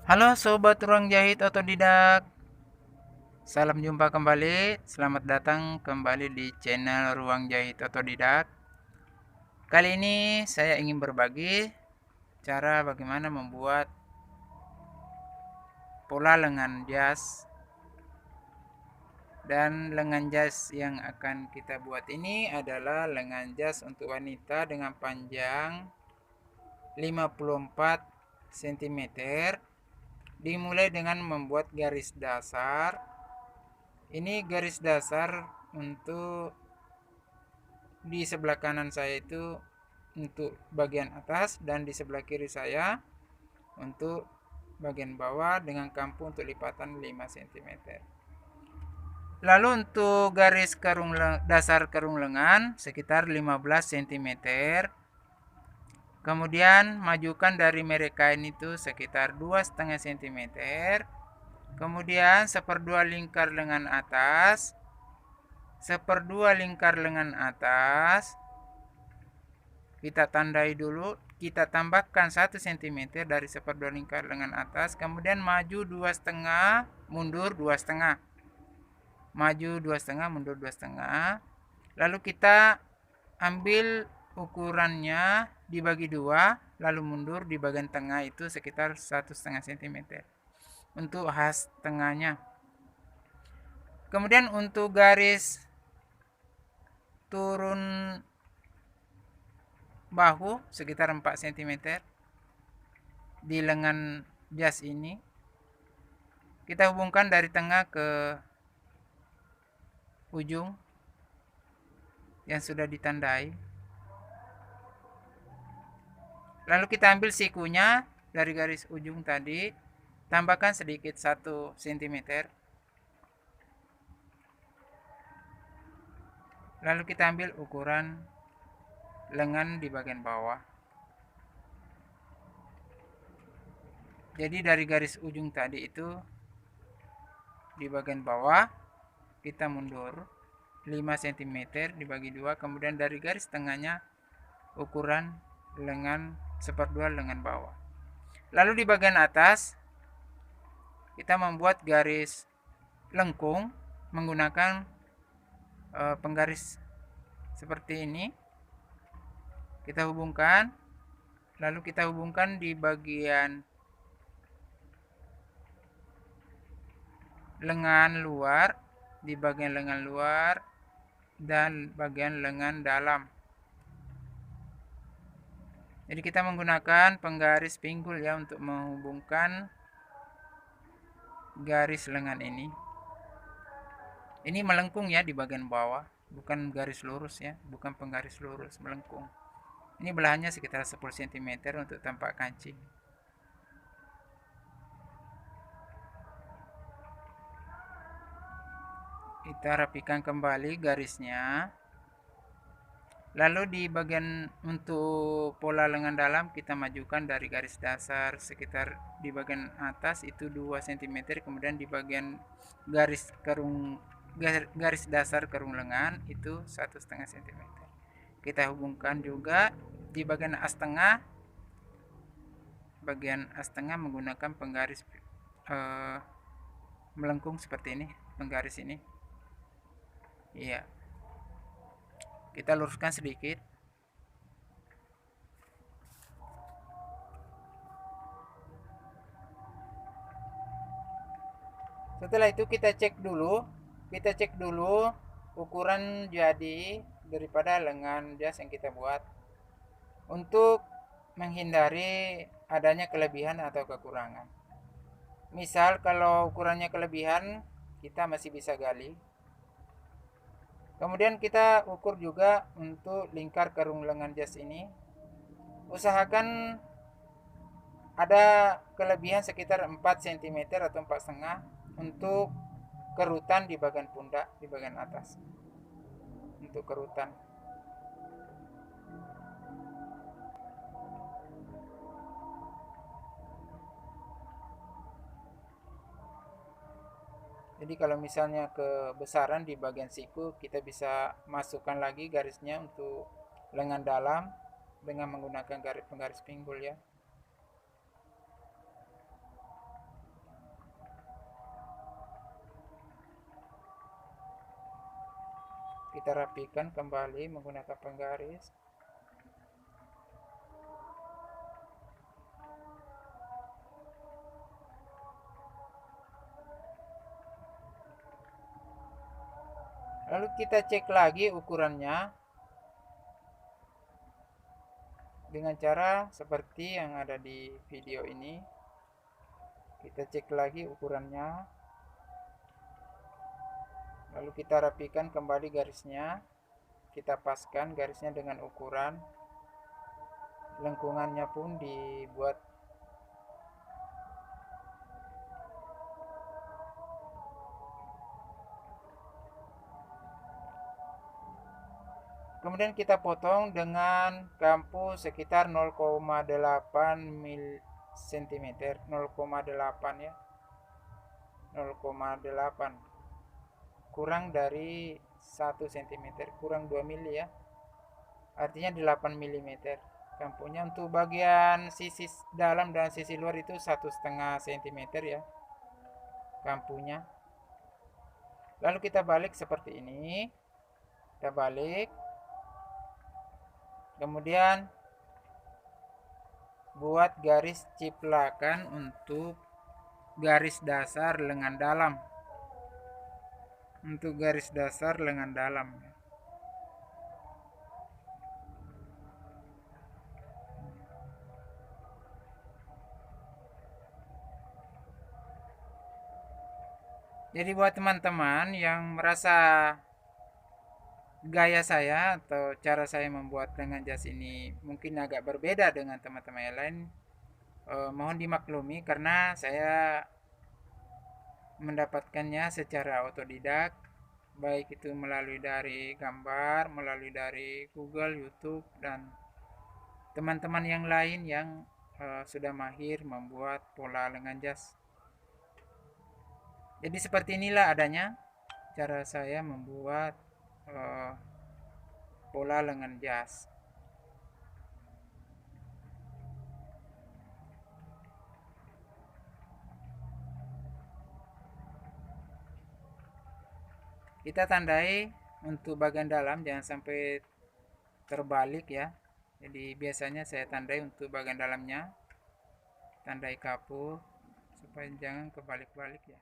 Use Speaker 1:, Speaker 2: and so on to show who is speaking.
Speaker 1: Halo sobat ruang jahit otodidak, salam jumpa kembali. Selamat datang kembali di channel Ruang Jahit Otodidak. Kali ini saya ingin berbagi cara bagaimana membuat pola lengan jas. Dan lengan jas yang akan kita buat ini adalah lengan jas untuk wanita dengan panjang 54 cm. Dimulai dengan membuat garis dasar. Ini garis dasar untuk di sebelah kanan saya itu untuk bagian atas, dan di sebelah kiri saya untuk bagian bawah dengan kampu untuk lipatan 5 cm. Lalu untuk garis dasar kerung lengan sekitar 15 cm. Kemudian majukan dari merek kain itu sekitar 2,5 cm. Kemudian seperdua lingkar lengan atas, kita tandai dulu, kita tambahkan 1 cm dari seperdua lingkar lengan atas. Kemudian maju 2,5, mundur 2,5, maju 2,5, mundur 2,5. Lalu kita ambil ukurannya dibagi 2, lalu mundur di bagian tengah itu sekitar 1,5 cm untuk khas tengahnya. Kemudian untuk garis turun bahu sekitar 4 cm di lengan jas ini, kita hubungkan dari tengah ke ujung yang sudah ditandai. Lalu kita ambil sikunya dari garis ujung tadi, tambahkan sedikit 1 cm. Lalu kita ambil ukuran lengan di bagian bawah. Jadi dari garis ujung tadi itu di bagian bawah kita mundur 5 cm dibagi 2. Kemudian dari garis tengahnya ukuran lengan seperdua lengan bawah. Lalu di bagian atas kita membuat garis lengkung menggunakan penggaris seperti ini. Kita hubungkan, lalu kita hubungkan di bagian lengan luar, di bagian lengan luar dan bagian lengan dalam. Jadi kita menggunakan penggaris pinggul ya untuk menghubungkan garis lengan ini. Ini melengkung ya di bagian bawah, bukan garis lurus ya, bukan penggaris lurus, melengkung. Ini belahannya sekitar 10 cm untuk tampak kancing. Kita rapikan kembali garisnya. Lalu di bagian untuk pola lengan dalam kita majukan dari garis dasar sekitar di bagian atas itu 2 cm, kemudian di bagian garis dasar kerung lengan itu 1,5 cm. Kita hubungkan juga di bagian as tengah menggunakan penggaris melengkung seperti ini, penggaris ini. Iya. Kita luruskan sedikit. Setelah itu kita cek dulu ukuran jadi daripada lengan jas yang kita buat, untuk menghindari adanya kelebihan atau kekurangan. Misal kalau ukurannya kelebihan, kita masih bisa gali. Kemudian kita ukur juga untuk lingkar kerung lengan jas ini. Usahakan ada kelebihan sekitar 4 cm atau 4,5 untuk kerutan di bagian pundak, di bagian atas. Untuk kerutan. Jadi kalau misalnya kebesaran di bagian siku, kita bisa masukkan lagi garisnya untuk lengan dalam dengan menggunakan penggaris pinggul ya. kita rapikan kembali menggunakan penggaris. Lalu kita cek lagi ukurannya dengan cara seperti yang ada di video ini. Kita cek lagi ukurannya, lalu kita rapikan kembali garisnya, kita paskan garisnya dengan ukuran, lengkungannya pun dibuat kemudian kita potong dengan kampu sekitar 0,8 cm, 0,8 ya, 0,8 kurang dari 1 cm, kurang 2 mili ya, artinya 8 mm kampunya. Untuk bagian sisi dalam dan sisi luar itu 1,5 cm ya kampunya. Lalu kita balik seperti ini, kita balik, kemudian buat garis ciplakan untuk garis dasar lengan dalam. Untuk garis dasar lengan dalam. Jadi buat teman-teman yang merasa gaya saya atau cara saya membuat lengan jas ini mungkin agak berbeda dengan teman-teman yang lain, mohon dimaklumi karena saya mendapatkannya secara otodidak, baik itu melalui dari gambar, melalui dari Google, YouTube, dan teman-teman yang lain yang sudah mahir membuat pola lengan jas. Jadi seperti inilah adanya cara saya membuat pola lengan jas. Kita tandai untuk bagian dalam jangan sampai terbalik ya. Jadi biasanya saya tandai untuk bagian dalamnya, tandai kapur supaya jangan kebalik-balik ya.